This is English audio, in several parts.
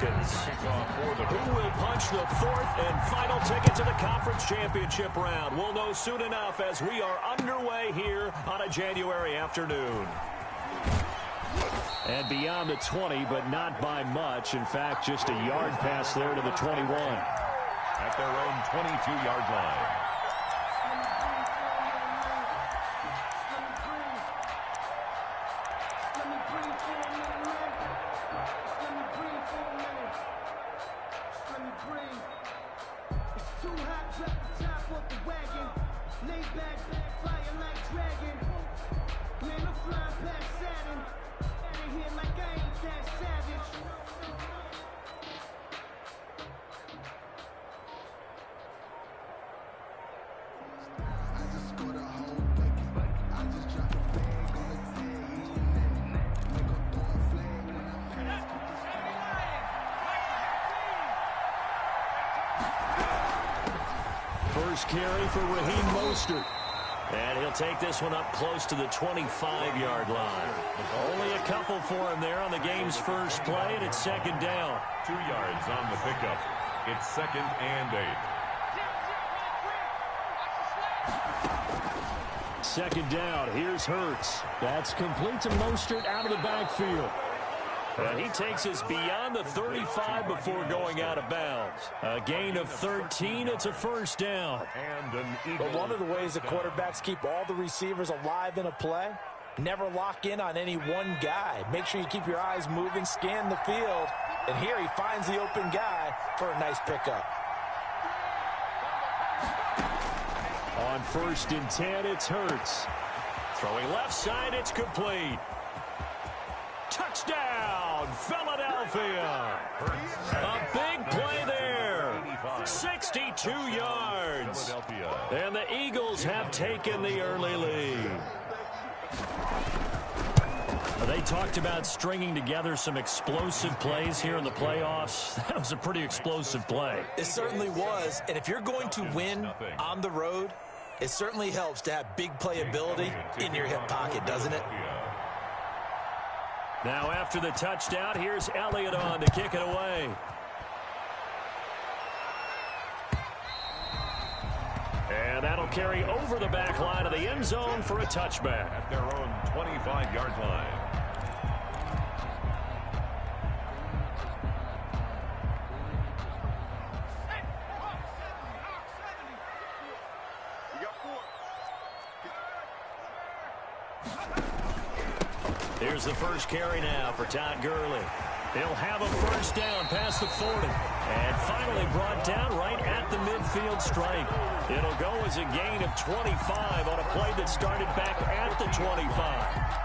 Falcons. Who will punch the fourth and final ticket to the conference championship round? We'll know soon enough as we are underway here on a January afternoon. And beyond the 20, but not by much. In fact, just a yard pass there to the 21. At their own 22-yard line. First carry for Raheem Mostert. And he'll take this one up close to the 25-yard line. Only a couple for him there on the game's first play, and it's second down. 2 yards on the pickup. It's 2nd and 8. Second down. Here's Hurts. That's complete to Mostert out of the backfield. And he takes us beyond the 35 before going out of bounds. A gain of 13. It's a first down. But one of the ways the quarterbacks keep all the receivers alive in a play, never lock in on any one guy. Make sure you keep your eyes moving, scan the field. And here he finds the open guy for a nice pickup. On 1st and 10, it's Hurts. Throwing left side, it's complete. Touchdown, Philadelphia. A big play there. 62 yards. And the Eagles have taken the early lead. They talked about stringing together some explosive plays here in the playoffs. That was a pretty explosive play. It certainly was. And if you're going to win on the road, it certainly helps to have big playability in your hip pocket, doesn't it? Now after the touchdown, here's Elliott on to kick it away. And that'll carry over the back line of the end zone for a touchback. At their own 25-yard line. Here's the first carry now for Todd Gurley. He'll have a first down past the 40. And finally brought down right at the midfield stripe. It'll go as a gain of 25 on a play that started back at the 25.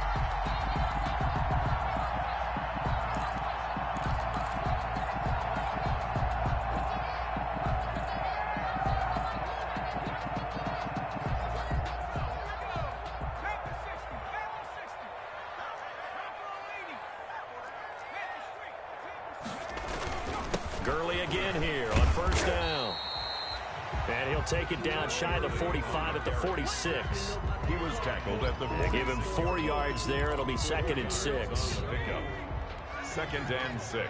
Gurley again here on first down. And he'll take it down shy of the 45 at the 46. He was tackled at the... They give him 4 yards there. It'll be 2nd and 6. Pickup. 2nd and 6.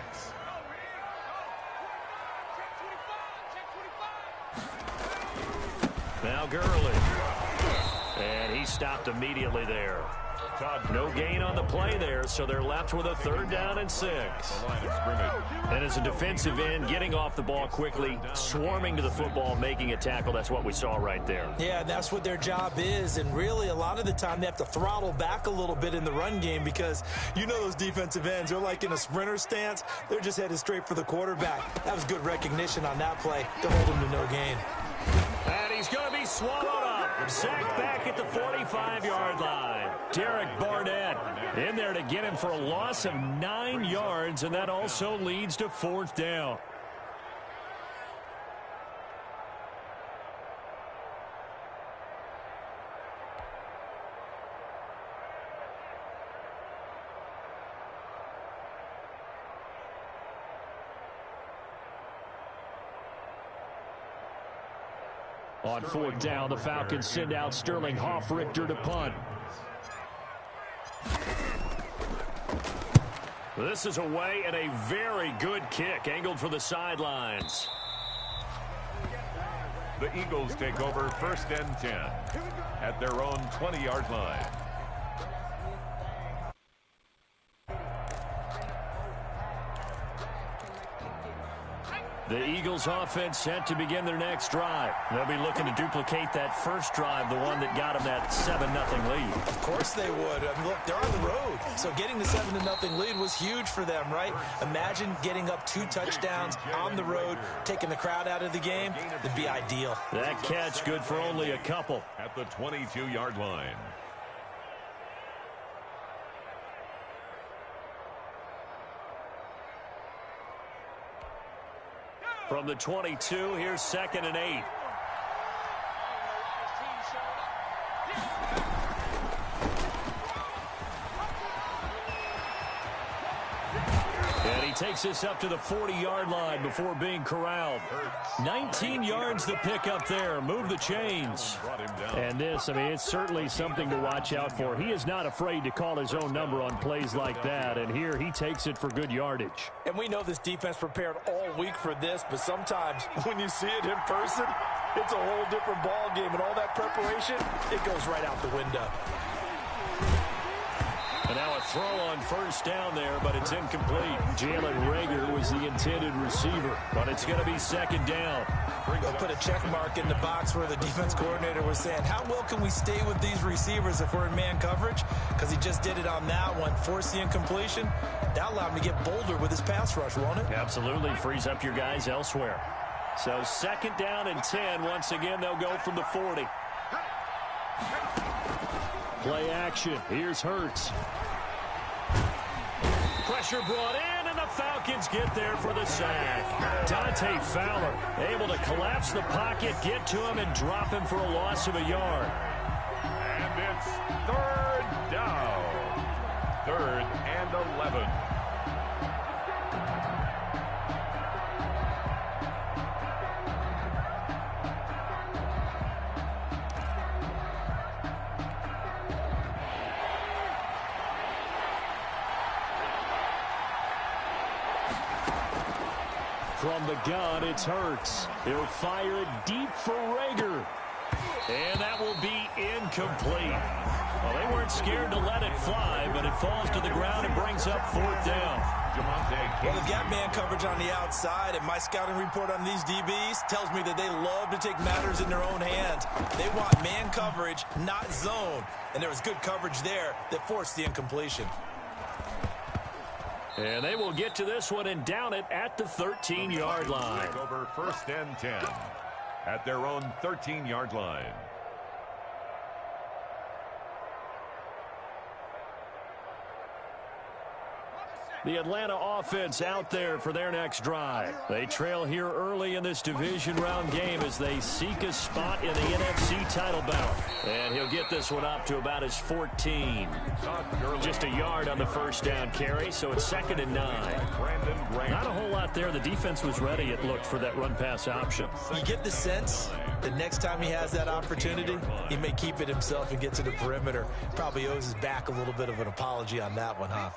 Now Gurley. And he stopped immediately there. No gain on the play there, so they're left with a 3rd down and 6. And as a defensive end, getting off the ball quickly, swarming to the football, making a tackle, that's what we saw right there. Yeah, and that's what their job is, and really a lot of the time they have to throttle back a little bit in the run game because you know those defensive ends, they're like in a sprinter stance. They're just headed straight for the quarterback. That was good recognition on that play to hold him to no gain. And he's going to be swallowed up. Sacked back at the 45-yard line. Derek Barnett in there to get him for a loss of 9 yards, and that also leads to 4th down. On 4th down, the Falcons send out Sterling Hoffrichter to punt. This is away and a very good kick angled for the sidelines. The Eagles take over 1st and 10 at their own 20-yard line. The Eagles offense set to begin their next drive. They'll be looking to duplicate that first drive, the one that got them that 7-0 lead. Of course they would. I mean, look, they're on the road. So getting the 7-0 lead was huge for them, right? Imagine getting up 2 touchdowns on the road, taking the crowd out of the game. It'd be ideal. That catch good for only a couple. At the 22-yard line. From the 22, here's 2nd and 8. And he takes this up to the 40-yard line before being corralled. 19 yards to pick up there. Move the chains. And this, I mean, it's certainly something to watch out for. He is not afraid to call his own number on plays like that. And here he takes it for good yardage. And we know this defense prepared all week for this, but sometimes when you see it in person, it's a whole different ball game. And all that preparation, it goes right out the window. And now a throw on 1st down there, but it's incomplete. Jalen Reagor was the intended receiver, but it's going to be 2nd down. They'll put a check mark in the box where the defense coordinator was saying, how well can we stay with these receivers if we're in man coverage? Because he just did it on that one, forced the incompletion. That allowed him to get bolder with his pass rush, won't it? Absolutely, frees up your guys elsewhere. So 2nd down and 10. Once again, they'll go from the 40. Play action. Here's Hurts. Pressure brought in, and the Falcons get there for the sack. Dante Fowler able to collapse the pocket, get to him, and drop him for a loss of a yard. And it's 3rd down. 3rd and 11. From the gun, it's Hurts. He'll fire it deep for Reagor. And that will be incomplete. Well, they weren't scared to let it fly, but it falls to the ground and brings up 4th down. Well, they've got man coverage on the outside, and my scouting report on these DBs tells me that they love to take matters in their own hands. They want man coverage, not zone. And there was good coverage there that forced the incompletion. And they will get to this one and down it at the 13-yard line. Over 1st and 10 at their own 13-yard line. The Atlanta offense out there for their next drive. They trail here early in this division round game as they seek a spot in the NFC title bout. And he'll get this one up to about his 14. Just a yard on the 1st down carry, so it's 2nd and 9. Not a whole lot there. The defense was ready, it looked, for that run-pass option. You get the sense that next time he has that opportunity, he may keep it himself and get to the perimeter. Probably owes his back a little bit of an apology on that one, huh?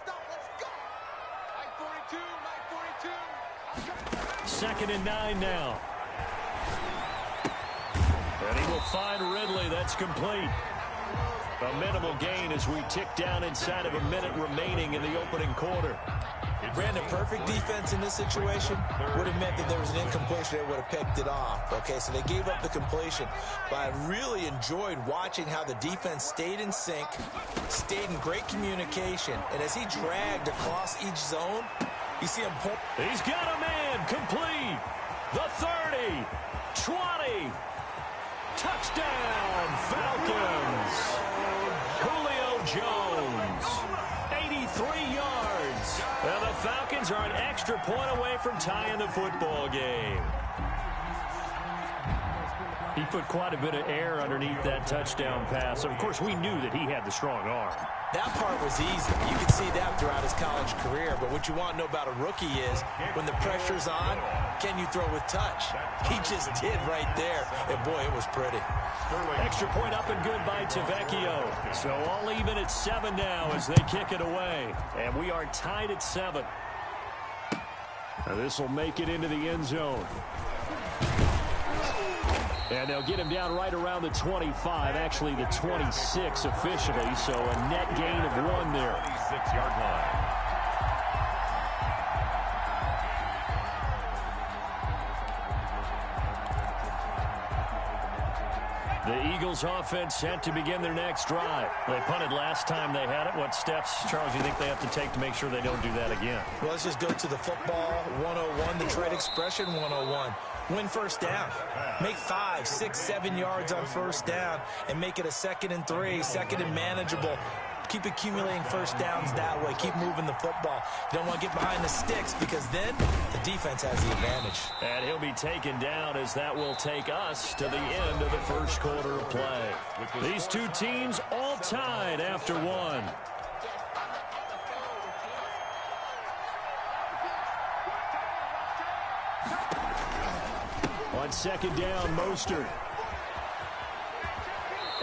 2nd and 9 now. And he will find Ridley. That's complete. A minimal gain as we tick down inside of a minute remaining in the opening quarter. Brandon, perfect defense in this situation would have meant that there was an incompletion. They would have picked it off. Okay, so they gave up the completion. But I really enjoyed watching how the defense stayed in sync, stayed in great communication. And as he dragged across each zone, you see him pull. He's got a man complete. The 30, 20. Touchdown, Falcons. Julio Jones, 83 yards. And the Falcons are an extra point away from tying the football game. He put quite a bit of air underneath that touchdown pass. Of course, we knew that he had the strong arm. That part was easy. You could see that throughout his college career. But what you want to know about a rookie is when the pressure's on, can you throw with touch? He just did right there. And, boy, it was pretty. Extra point up and good by Tavecchio. So all even at 7 now as they kick it away. And we are tied at 7. Now this will make it into the end zone. And they'll get him down right around the 25, actually the 26 officially, so a net gain of 1 there. 26-yard line. The Eagles offense set to begin their next drive. They punted last time they had it. What steps, Charles, do you think they have to take to make sure they don't do that again? Well, let's just go to the football 101, the trade expression 101. Win first down. Make 5, 6, 7 yards on first down and make it a 2nd and 3, 2nd and manageable. Keep accumulating first downs that way. Keep moving the football. You don't want to get behind the sticks because then the defense has the advantage. And he'll be taken down as that will take us to the end of the first quarter of play. These two teams all tied after 1. On 2nd down, Mostert.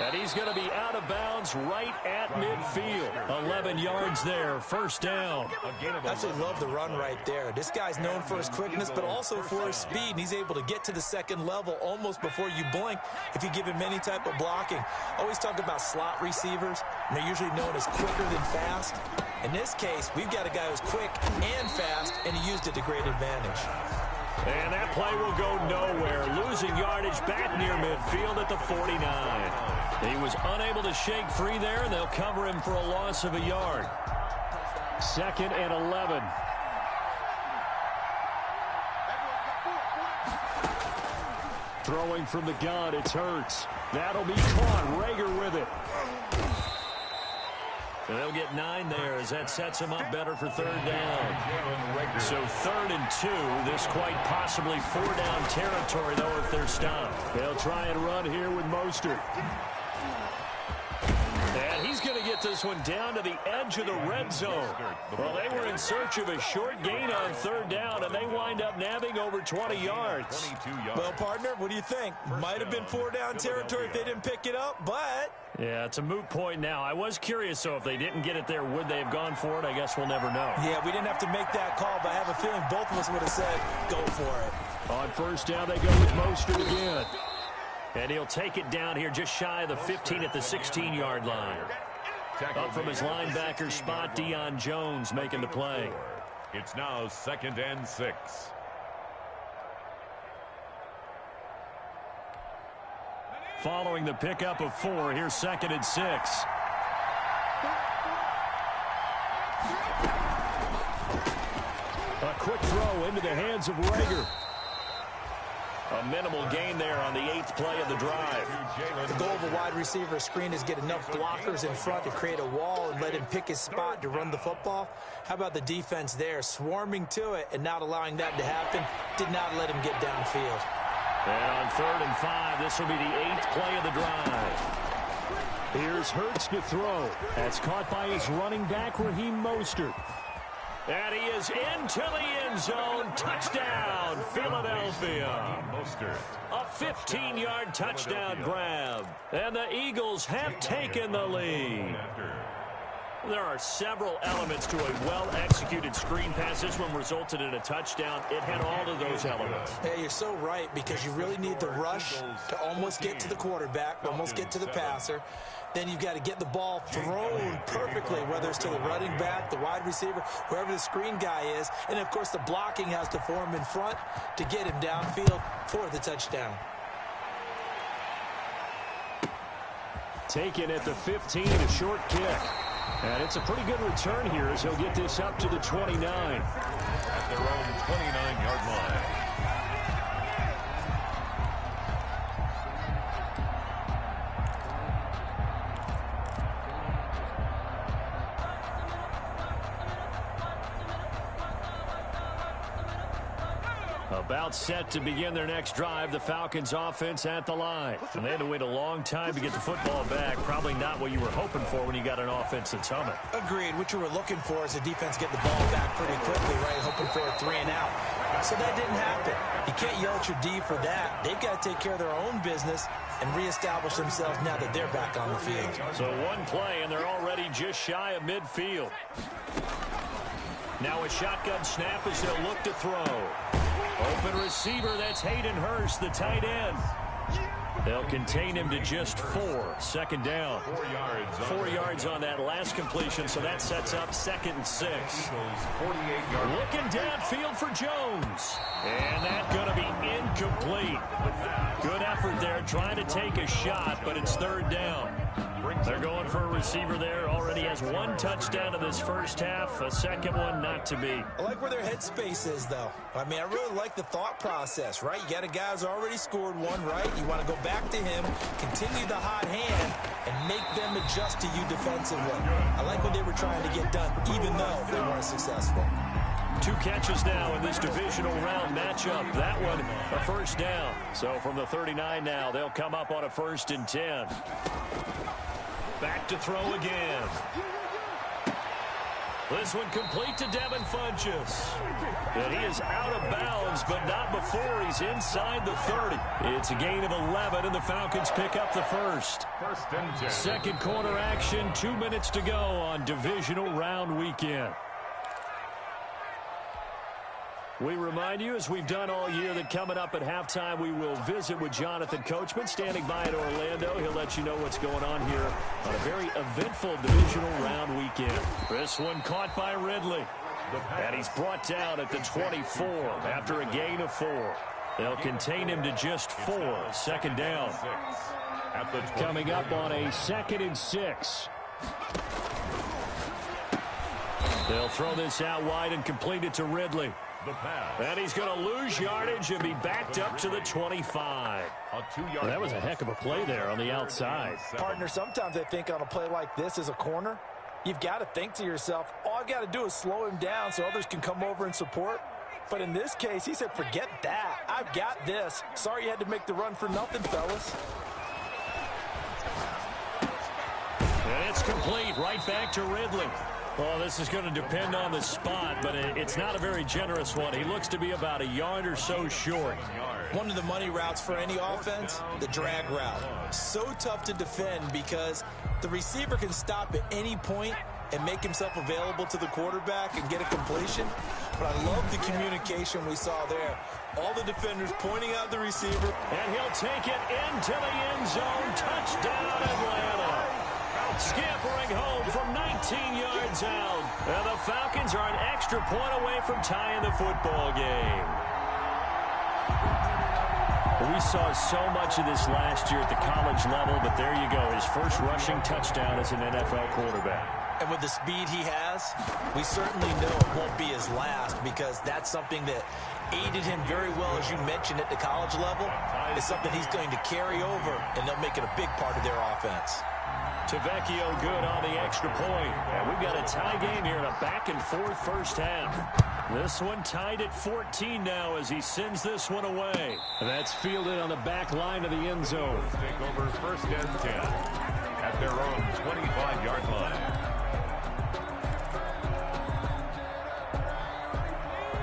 And he's going to be out of bounds right at midfield. 11 yards there, first down. I absolutely love the run right there. This guy's known for his quickness, but also for his speed. And he's able to get to the 2nd level almost before you blink if you give him any type of blocking. Always talk about slot receivers, and they're usually known as quicker than fast. In this case, we've got a guy who's quick and fast, and he used it to great advantage. And that play will go nowhere. Losing yardage back near midfield at the 49. He was unable to shake free there, and they'll cover him for a loss of a yard. 2nd and 11. Throwing from the gun, it's Hurts. That'll be caught. Rager with it. And they'll get 9 there as that sets him up better for 3rd down. So 3rd and 2. This quite possibly 4-down territory, though, if they're stopped. They'll try and run here with Mostert. And he's going to get this one down to the edge of the red zone. Well, they were in search of a short gain on 3rd down, and they wind up nabbing over 20 yards. Well, partner, what do you think? Might have been 4-down territory if they didn't pick it up, but... Yeah, it's a moot point now. I was curious, so if they didn't get it there, would they have gone for it? I guess we'll never know. Yeah, we didn't have to make that call, but I have a feeling both of us would have said, go for it. On 1st down, they go with Mostert again. And he'll take it down here just shy of the 15 at the 16-yard line. Up from his linebacker spot, Deion Jones making the play. It's now 2nd and 6. Following the pickup of 4, here's 2nd and 6. A quick throw into the hands of Rager. A minimal gain there on the 8th play of the drive. The goal of a wide receiver screen is get enough blockers in front to create a wall and let him pick his spot to run the football. How about the defense there, swarming to it and not allowing that to happen? Did not let him get downfield. And on 3rd and 5, this will be the 8th play of the drive. Here's Hurts to throw. That's caught by his running back, Raheem Mostert. And he is into the end zone. Touchdown, Philadelphia. A 15-yard touchdown grab. And the Eagles have taken the lead. There are several elements to a well-executed screen pass. This one resulted in a touchdown. It had all of those elements. Hey, you're so right, because you really need the rush to almost get to the quarterback, almost get to the passer. Then you've got to get the ball thrown perfectly, whether it's to the running back, the wide receiver, wherever the screen guy is. And, of course, the blocking has to form in front to get him downfield for the touchdown. Taken at the 15, a short kick. And it's a pretty good return here as he'll get this up to the 29. At their own 29-yard line. About set to begin their next drive, the Falcons offense at the line. And they had to wait a long time to get the football back. Probably not what you were hoping for when you got an offense that's humming. Agreed. What you were looking for is a defense getting the ball back pretty quickly, right? Hoping for a 3 and out. So that didn't happen. You can't yell at your D for that. They've got to take care of their own business and reestablish themselves now that they're back on the field. So one play, and they're already just shy of midfield. Now a shotgun snap as they'll look to throw. Open receiver, that's Hayden Hurst, the tight end. They'll contain him to just 4. Second down. 4 yards on that last completion, so that sets up 2nd and 6. Looking downfield for Jones. And that's going to be incomplete. Good effort there, trying to take a shot, but it's 3rd down. They're going for a receiver there. Already has 1 touchdown in this first half. A second one not to be. I like where their headspace is, though. I mean, I really like the thought process, right? You got a guy who's already scored 1, right? You want to go back to him, continue the hot hand, and make them adjust to you defensively. I like what they were trying to get done, even though they weren't successful. 2 catches now in this divisional round matchup. That one, a first down. So from the 39 now, they'll come up on a 1st and 10. Back to throw again. This one complete to Devin Funchess. And he is out of bounds, but not before he's inside the 30. It's a gain of 11, and the Falcons pick up the first. 1st and 10. Second quarter action, 2 minutes to go on divisional round weekend. We remind you, as we've done all year, that coming up at halftime, we will visit with Jonathan Coachman, standing by in Orlando. He'll let you know what's going on here on a very eventful divisional round weekend. This one caught by Ridley. And he's brought down at the 24 after a gain of 4. They'll contain him to just 4. 2nd down. Coming up on a 2nd and 6. They'll throw this out wide and complete it to Ridley. And he's going to lose yardage and be backed up to the 25. Well, that was a heck of a play there on the outside. Partner, sometimes I think on a play like this as a corner, you've got to think to yourself, all I've got to do is slow him down so others can come over and support. But in this case, he said, forget that. I've got this. Sorry you had to make the run for nothing, fellas. And it's complete right back to Ridley. Well, this is going to depend on the spot, but it's not a very generous one. He looks to be about a yard or so short. One of the money routes for any offense, the drag route. So tough to defend because the receiver can stop at any point and make himself available to the quarterback and get a completion. But I love the communication we saw there. All the defenders pointing out the receiver. And he'll take it into the end zone. Touchdown, Atlanta. Scampering home from 19 yards out. And the Falcons are an extra point away from tying the football game. We saw so much of this last year at the college level, but there you go. His first rushing touchdown as an NFL quarterback. And with the speed he has, we certainly know it won't be his last because that's something that aided him very well, as you mentioned, at the college level. It's something he's going to carry over, and they'll make it a big part of their offense. Tavecchio good on the extra point. And we've got a tie game here in a back-and-forth first half. This one tied at 14 now as he sends this one away. And that's fielded on the back line of the end zone. Take over 1st and 10 at their own 25-yard line.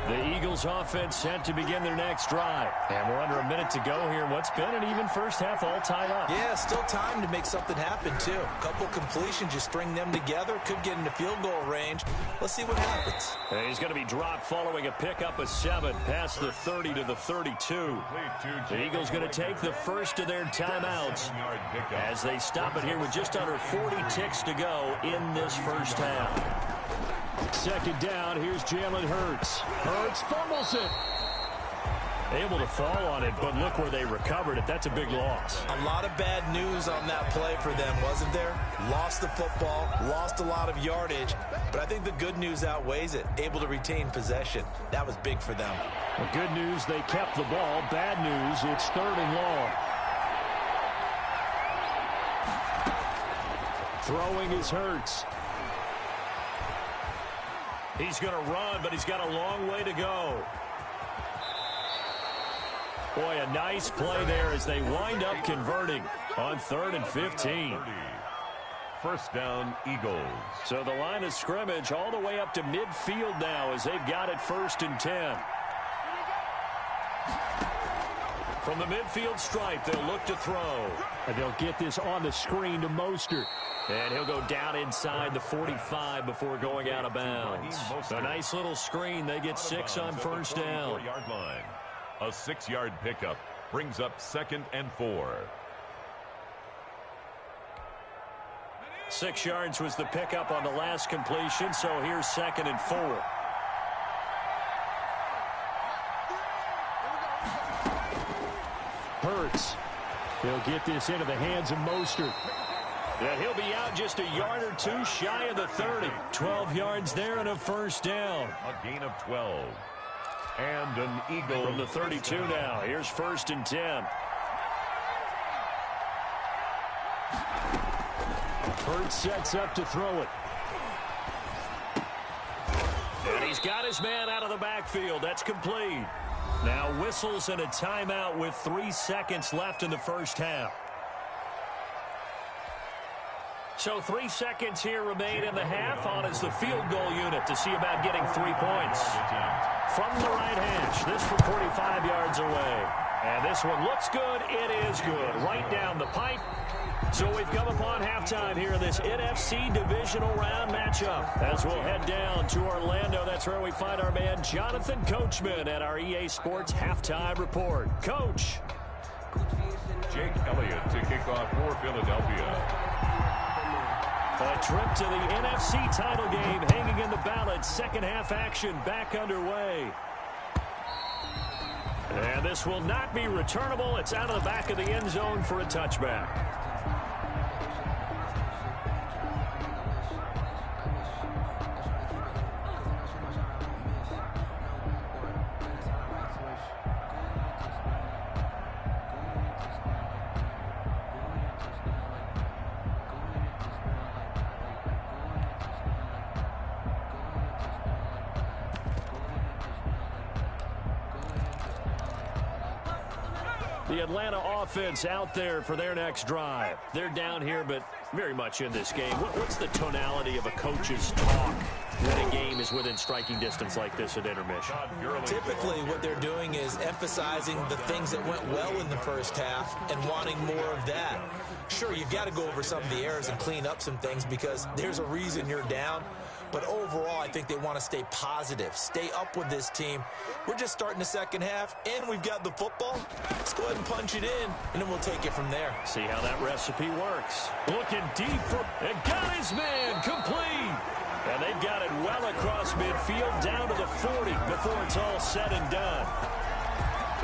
The Eagles offense set to begin their next drive. And we're under a minute to go here. What's been an even first half all tied up. Yeah, still time to make something happen, too. A couple completions, you string them together. Could get into field goal range. Let's see what happens. And he's going to be dropped following a pickup of 7 past the 30 to the 32. The Eagles going to take the first of their timeouts as they stop it here with just under 40 ticks to go in this first half. 2nd down, here's Jalen Hurts. Hurts fumbles it. Able to fall on it, but look where they recovered it. That's a big loss. A lot of bad news on that play for them, wasn't there? Lost the football, lost a lot of yardage, but I think the good news outweighs it. Able to retain possession. That was big for them. The good news, they kept the ball. Bad news, it's 3rd and long. Throwing is Hurts. He's going to run, but he's got a long way to go. Boy, a nice play there as they wind up converting on 3rd and 15. First down, Eagles. So the line of scrimmage all the way up to midfield now as they've got it 1st and 10. From the midfield stripe, they'll look to throw. And they'll get this on the screen to Mostert. And he'll go down inside the 45 before going out of bounds. A nice little screen. They get 6 on 1st down. A 6-yard pickup brings up 2nd and 4. 6 yards was the pickup on the last completion, so here's 2nd and 4. Hurts. He'll get this into the hands of Mostert. And he'll be out just a yard or 2 shy of the 30. 12 yards there and a 1st down. A gain of 12. And an Eagle. From the 32 now. Here's 1st and 10. Hurts sets up to throw it. And he's got his man out of the backfield. That's complete. Now whistles and a timeout with 3 seconds left in the first half. So 3 seconds here remain in the half on as the field goal unit to see about getting 3 points. From the right hash, this from 45 yards away. And this one looks good. It is good. Right down the pipe. So we've come upon halftime here in this NFC divisional round matchup. As we'll head down to Orlando, that's where we find our man Jonathan Coachman at our EA Sports Halftime Report. Coach. Jake Elliott to kick off for Philadelphia. A trip to the NFC title game hanging in the balance. Second half action back underway. And this will not be returnable. It's out of the back of the end zone for a touchback. The Atlanta offense out there for their next drive. They're down here, but very much in this game. What's the tonality of a coach's talk when a game is within striking distance like this at intermission? Typically, what they're doing is emphasizing the things that went well in the first half and wanting more of that. Sure, you've got to go over some of the errors and clean up some things because there's a reason you're down. But overall, I think they want to stay positive, stay up with this team. We're just starting the second half, and we've got the football. Let's go ahead and punch it in, and then we'll take it from there. See how that recipe works. Looking deep for and got his man complete. And they've got it well across midfield down to the 40 before it's all said and done.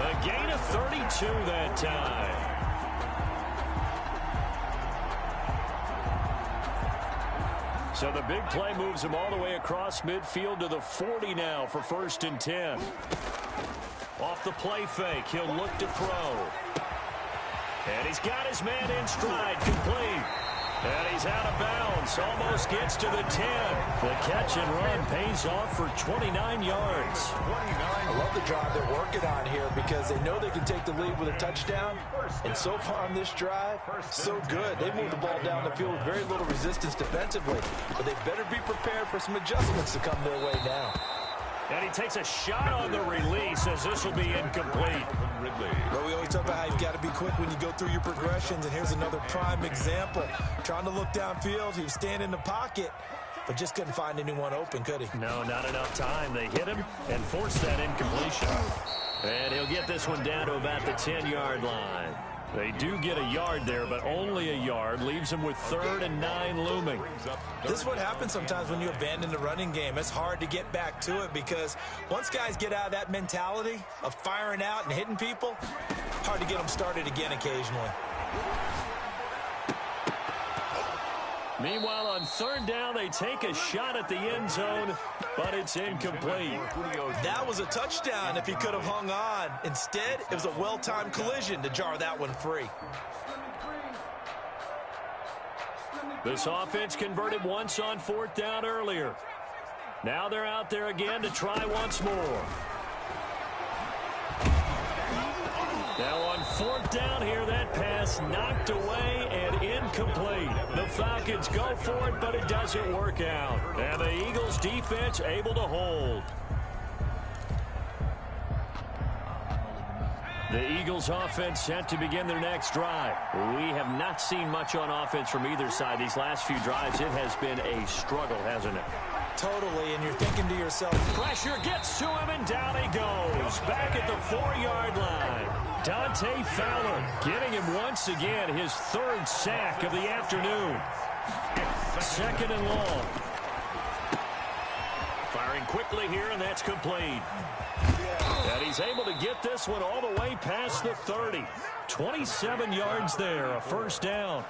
A gain of 32 that time. So the big play moves him all the way across midfield to the 40 now for 1st and 10. Off the play fake, he'll look to throw. And he's got his man in stride, complete. And he's out of bounds, almost gets to the 10. The catch and run pays off for 29 yards. I love the drive they're working on here because they know they can take the lead with a touchdown. And so far on this drive, so good. They moved the ball down the field with very little resistance defensively. But they better be prepared for some adjustments to come their way now. And he takes a shot on the release as this will be incomplete. Well, we always talk about how you've got to be quick when you go through your progressions, and here's another prime example. Trying to look downfield, he was standing in the pocket, but just couldn't find anyone open, could he? No, not enough time. They hit him and forced that incompletion. And he'll get this one down to about the 10-yard line. They do get a yard there, but only a yard. Leaves them with 3rd and 9 looming. This is what happens sometimes when you abandon the running game. It's hard to get back to it because once guys get out of that mentality of firing out and hitting people, hard to get them started again occasionally. Meanwhile, on 3rd down, they take a shot at the end zone, but it's incomplete. That was a touchdown if he could have hung on. Instead, it was a well-timed collision to jar that one free. This offense converted once on 4th down earlier. Now they're out there again to try once more. Now on 4th down here, that pass knocked away and incomplete. The Falcons go for it, but it doesn't work out. And the Eagles defense able to hold. The Eagles offense set to begin their next drive. We have not seen much on offense from either side these last few drives. It has been a struggle, hasn't it? Totally, and you're thinking to yourself, pressure gets to him, and down he goes. Back at the 4-yard line. Dante Fowler getting him once again, his 3rd sack of the afternoon. 2nd and long. Firing quickly here, and that's complete. And he's able to get this one all the way past the 30. 27 yards there, a 1st down.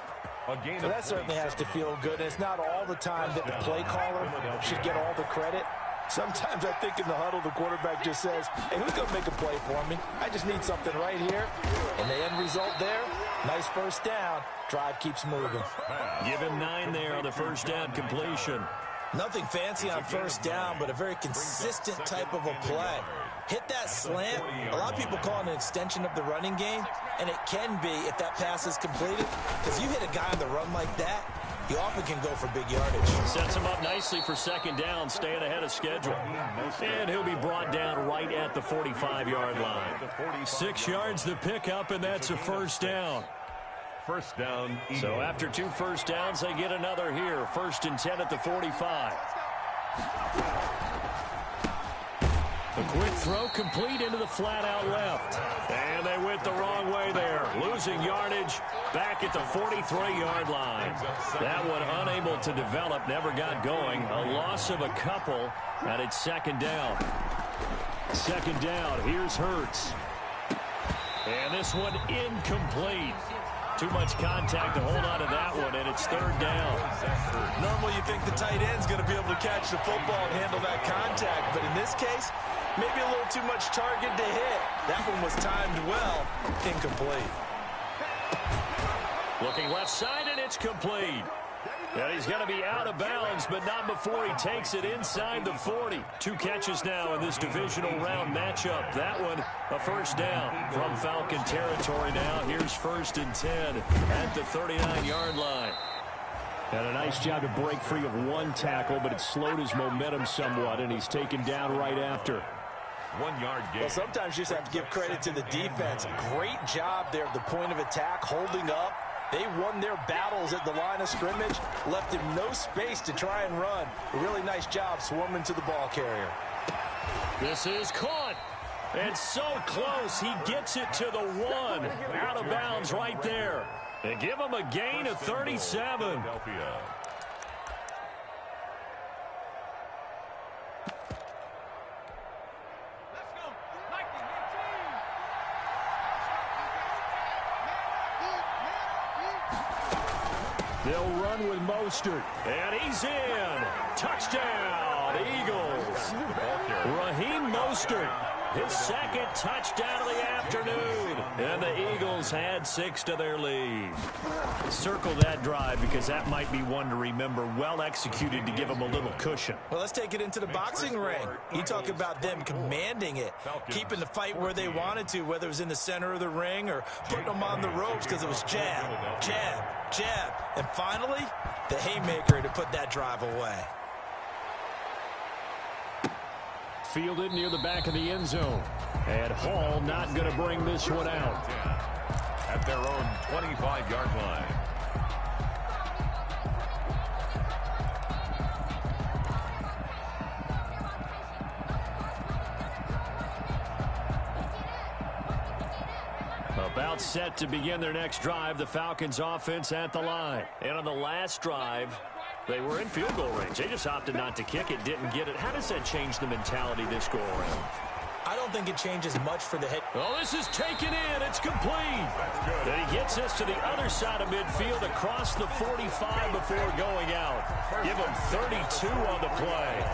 So that certainly has to feel good. And it's not all the time that the play caller should get all the credit. Sometimes I think in the huddle, the quarterback just says, hey, who's going to make a play for me? I just need something right here. And the end result there, nice 1st down. Drive keeps moving. Give him 9 there on the 1st down completion. Nothing fancy on 1st down, but a very consistent type of a play. Hit that slant. A lot of people call it an extension of the running game, and it can be if that pass is completed. Because you hit a guy on the run like that, he often can go for big yardage. Sets him up nicely for 2nd down, staying ahead of schedule. And he'll be brought down right at the 45-yard line. 6 yards the pickup, and that's a 1st down. 1st down. So after 2 1st downs, they get another here. 1st and 10 at the 45. A quick throw complete into the flat out left. And they went the wrong way there. Losing yardage back at the 43-yard line. That one unable to develop, never got going. A loss of a couple, and it's 2nd down. 2nd down, here's Hurts. And this one incomplete. Too much contact to hold on to that one, and it's 3rd down. Normally you think the tight end's going to be able to catch the football and handle that contact, but in this case, maybe a little too much target to hit. That one was timed well. Incomplete. Looking left side, and it's complete. And he's going to be out of bounds, but not before he takes it inside the 40. 2 catches now in this divisional round matchup. That one, a 1st down from Falcon territory now. Here's 1st and 10 at the 39-yard line. And a nice job to break free of 1 tackle, but it slowed his momentum somewhat, and he's taken down right after. 1-yard gain. Well, sometimes you just have to give credit to the defense. Great job there at the point of attack, holding up. They won their battles at the line of scrimmage, left him no space to try and run. A really nice job swarming to the ball carrier. This is caught. And so close, he gets it to the 1. Out of bounds right there. And give him a gain of 37. They'll run with Mostert. And he's in. Touchdown, Eagles. Raheem Mostert, his 2nd touchdown of the afternoon. And the Eagles had 6 to their lead. Circle that drive because that might be one to remember. Well executed to give them a little cushion. Well, let's take it into the boxing ring. You talk about them commanding it, keeping the fight where they wanted to, whether it was in the center of the ring or putting them on the ropes because it was jab, jab, jab. And finally, the haymaker to put that drive away. Fielded near the back of the end zone. And Hall not going to bring this one out. At their own 25-yard line. About set to begin their next drive, the Falcons offense at the line. And on the last drive, they were in field goal range. They just opted not to kick it, didn't get it. How does that change the mentality this go around? I don't think it changes much for the head. Oh, this is taken in. It's complete. And he gets us to the other side of midfield across the 45 before going out. Give him 32 on the play.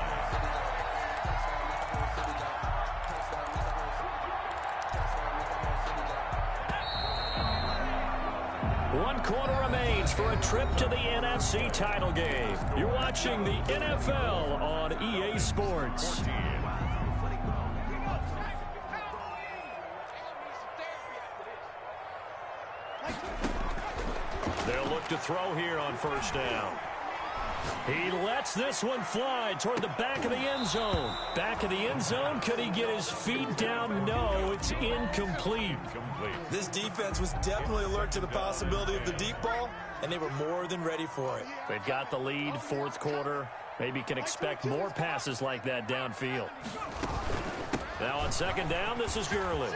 One quarter remains for a trip to the NFC title game. You're watching the NFL on EA Sports. They'll look to throw here on first down. He lets this one fly toward the back of the end zone. Back of the end zone. Could he get his feet down? No, it's incomplete. This defense was definitely alert to the possibility of the deep ball, and they were more than ready for it. They've got the lead, fourth quarter. Maybe can expect more passes like that downfield. Now on second down, this is Gurley.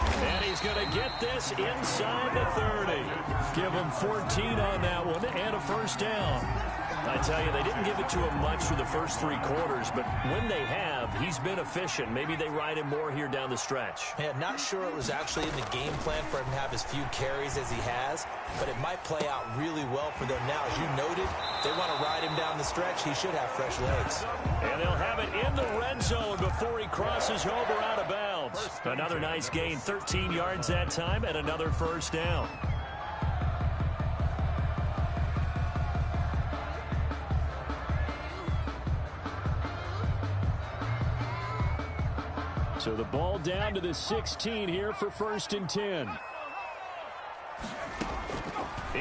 And he's going to get this inside the 30. Give him 14 on that one and a first down. I tell you, they didn't give it to him much for the first 3 quarters, but when they have, he's been efficient. Maybe they ride him more here down the stretch. Man, not sure it was actually in the game plan for him to have as few carries as he has, but it might play out really well for them now. As you noted, they want to ride him down the stretch. He should have fresh legs. And they'll have it in the red zone before he crosses over out of bounds. Another nice gain, 13 yards that time, and another first down. So the ball down to the 16 here for first and 10.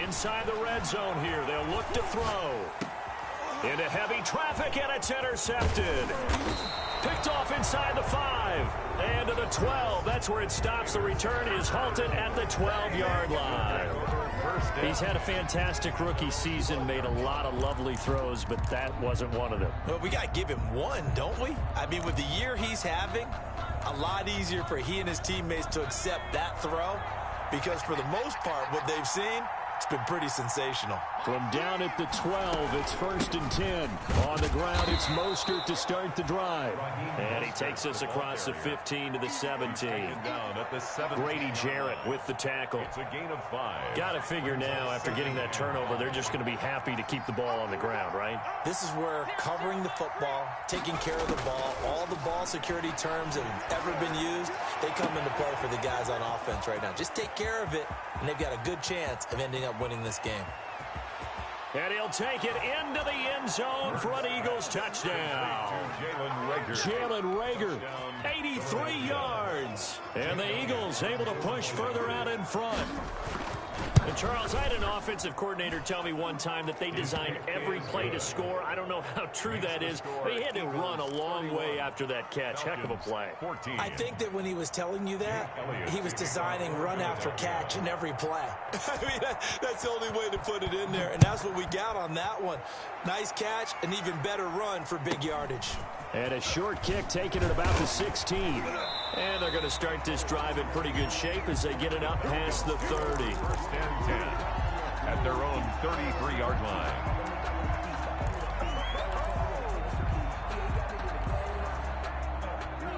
Inside the red zone here, they'll look to throw. Into heavy traffic, and it's intercepted. Picked off inside the 5. And to the 12. That's where it stops. The return is halted at the 12-yard line. He's had a fantastic rookie season, made a lot of lovely throws, but that wasn't one of them. Well, we got to give him one, don't we? I mean, with the year he's having, a lot easier for he and his teammates to accept that throw, because for the most part, what they've seen, it's been pretty sensational. From down at the 12, it's first and 10. On the ground, it's Mostert to start the drive. And he takes us across the 15 to the 17. Grady Jarrett with the tackle. It's a gain of 5. Got to figure now, after getting that turnover, they're just going to be happy to keep the ball on the ground, right? This is where covering the football, taking care of the ball, all the ball security terms that have ever been used, they come into play for the guys on offense right now. Just take care of it, and they've got a good chance of ending up winning this game. And he'll take it into the end zone for an Eagles touchdown. Jalen Reagor, 83 yards. And the Eagles able to push further out in front. And Charles, I had an offensive coordinator tell me one time that they designed every play to score. I don't know how true that is. They had to run a long way after that catch. Heck of a play. I think that when he was telling you that, he was designing run after catch in every play. I mean, that's the only way to put it in there, and that's what we got on that one. Nice catch, an even better run for big yardage. And a short kick taken at about the 16. And they're going to start this drive in pretty good shape as they get it up past the 30. First and 10 at their own 33-yard line.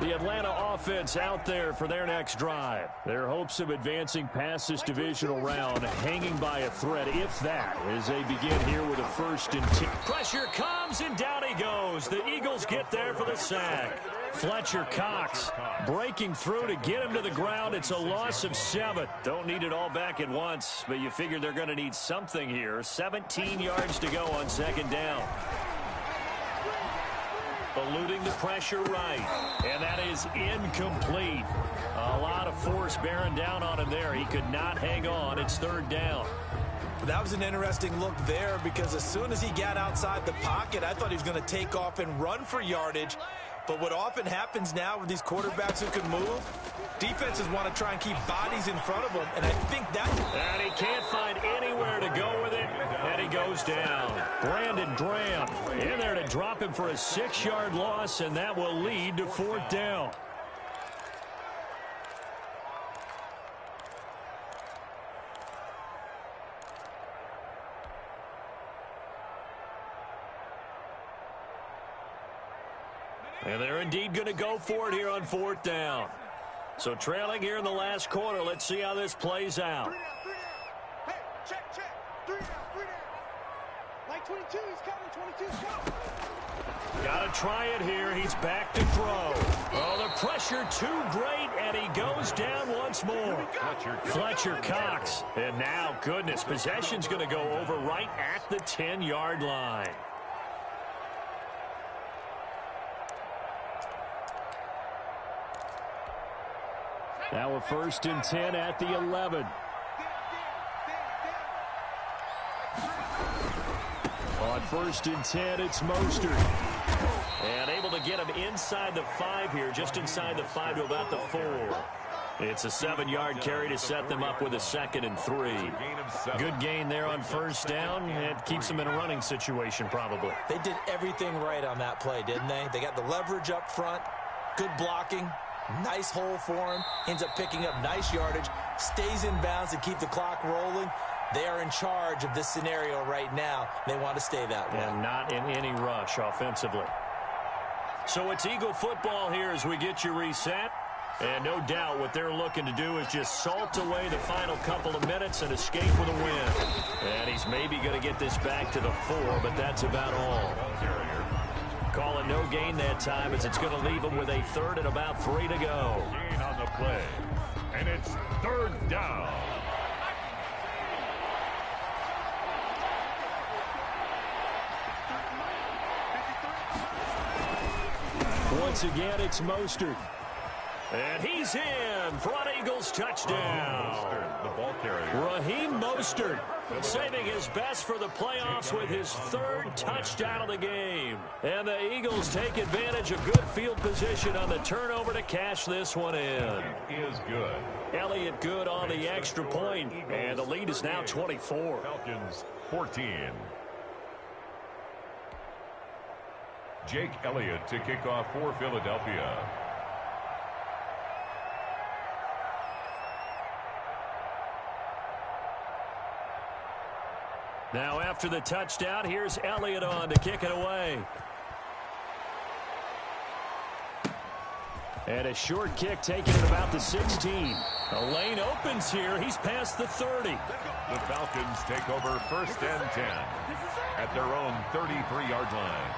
The Atlanta offense out there for their next drive. Their hopes of advancing past this divisional round hanging by a thread, if that, as they begin here with a first and 10. Pressure comes, and down he goes. The Eagles get there for the sack. Fletcher Cox breaking through to get him to the ground. It's a loss of 7. Don't need it all back at once, but you figure they're going to need something here. 17 yards to go on second down. Eluding the pressure right. And that is incomplete. A lot of force bearing down on him there. He could not hang on. It's third down. That was an interesting look there, because as soon as he got outside the pocket, I thought he was going to take off and run for yardage. But what often happens now with these quarterbacks who can move, defenses want to try and keep bodies in front of them, and I think that... And he can't find anywhere to go with it, and he goes down. Brandon Graham in there to drop him for a 6-yard loss, and that will lead to fourth down. And they're indeed going to go for it here on fourth down. So trailing here in the last quarter. Let's see how this plays out. Hey, check. 3 down. Like 22, he's coming. 22's coming. Got to try it here. He's back to throw. Oh, the pressure too great, and he goes down once more. Fletcher Cox. And now, goodness, possession's going to go over right at the 10-yard line. Now a first and 10 at the 11. On 1st and 10, it's Mostert. And able to get him inside the 5 here, just inside the 5 to about the 4. It's a 7-yard carry to set them up with a 2nd and 3. Good gain there on 1st down, and keeps them in a running situation probably. They did everything right on that play, didn't they? They got the leverage up front, good blocking, nice hole for him, ends up picking up nice yardage, stays in bounds to keep the clock rolling. They are in charge of this scenario right now. They want to stay that way. And not in any rush offensively. So it's Eagle football here as we get you reset. And no doubt what they're looking to do is just salt away the final couple of minutes and escape with a win. And he's maybe going to get this back to the 4, but that's about all. Call it no gain that time as it's going to leave him with a 3rd and about 3 to go. Gain on the play. And it's 3rd down. Once again, it's Mostert. And he's in for an Eagles touchdown. Mostert, the ball carrier. Raheem Mostert saving his best for the playoffs with his 3rd touchdown of the game. And the Eagles take advantage of good field position on the turnover to cash this one in. Is good. Elliott good on the extra point, and the lead is now 24. Falcons 14. Jake Elliott to kick off for Philadelphia. Now after the touchdown, here's Elliott on to kick it away. And a short kick taken at about the 16. A lane opens here. He's past the 30. The Falcons take over 1st and 10 at their own 33-yard line.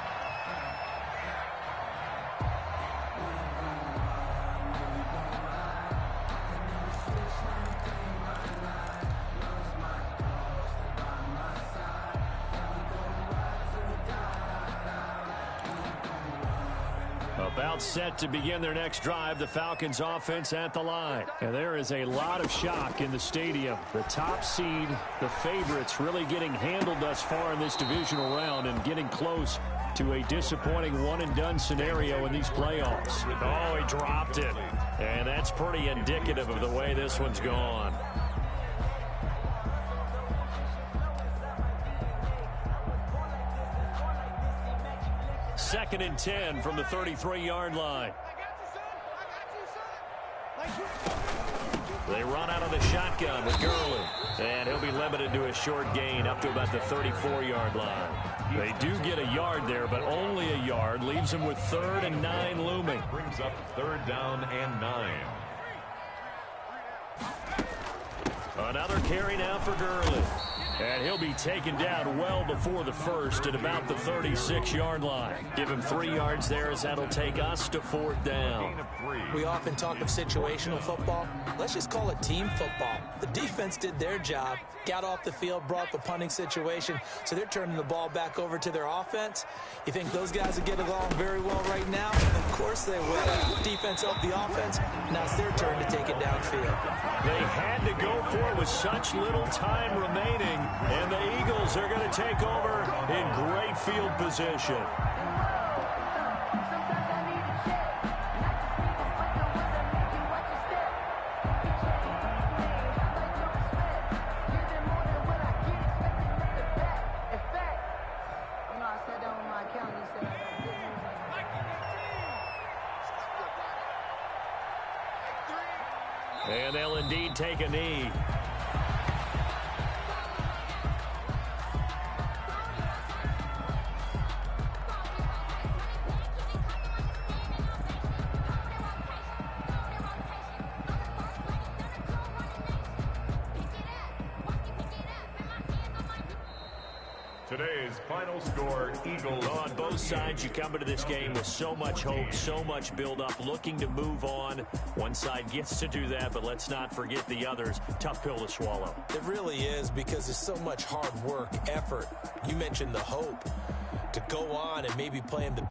About set to begin their next drive, the Falcons offense at the line. And there is a lot of shock in the stadium. The top seed, the favorites, really getting handled thus far in this divisional round and getting close to a disappointing one-and-done scenario in these playoffs. Oh, he dropped it. And that's pretty indicative of the way this one's gone. Second and 10 from the 33-yard line. They run out of the shotgun with Gurley. And he'll be limited to a short gain up to about the 34-yard line. They do get a yard there, but only a yard. Leaves him with 3rd and 9 looming. Brings up 3rd down and 9. Another carry now for Gurley. And he'll be taken down well before the 1st at about the 36-yard line. Give him 3 yards there as that'll take us to 4th down. We often talk of situational football. Let's just call it team football. The defense did their job, got off the field, brought the punting situation, so they're turning the ball back over to their offense. You think those guys will get along very well right now? Of course they will. Defense helped the offense. Now it's their turn to take it downfield. They had to go for it with such little time remaining, and the Eagles are going to take over in great field position. And they'll indeed take a knee. Today's final score, Eagles. On both sides, you come into this game with so much hope, so much build-up, looking to move on. One side gets to do that, but let's not forget the others. Tough pill to swallow. It really is, because there's so much hard work, effort. You mentioned the hope to go on and maybe play in the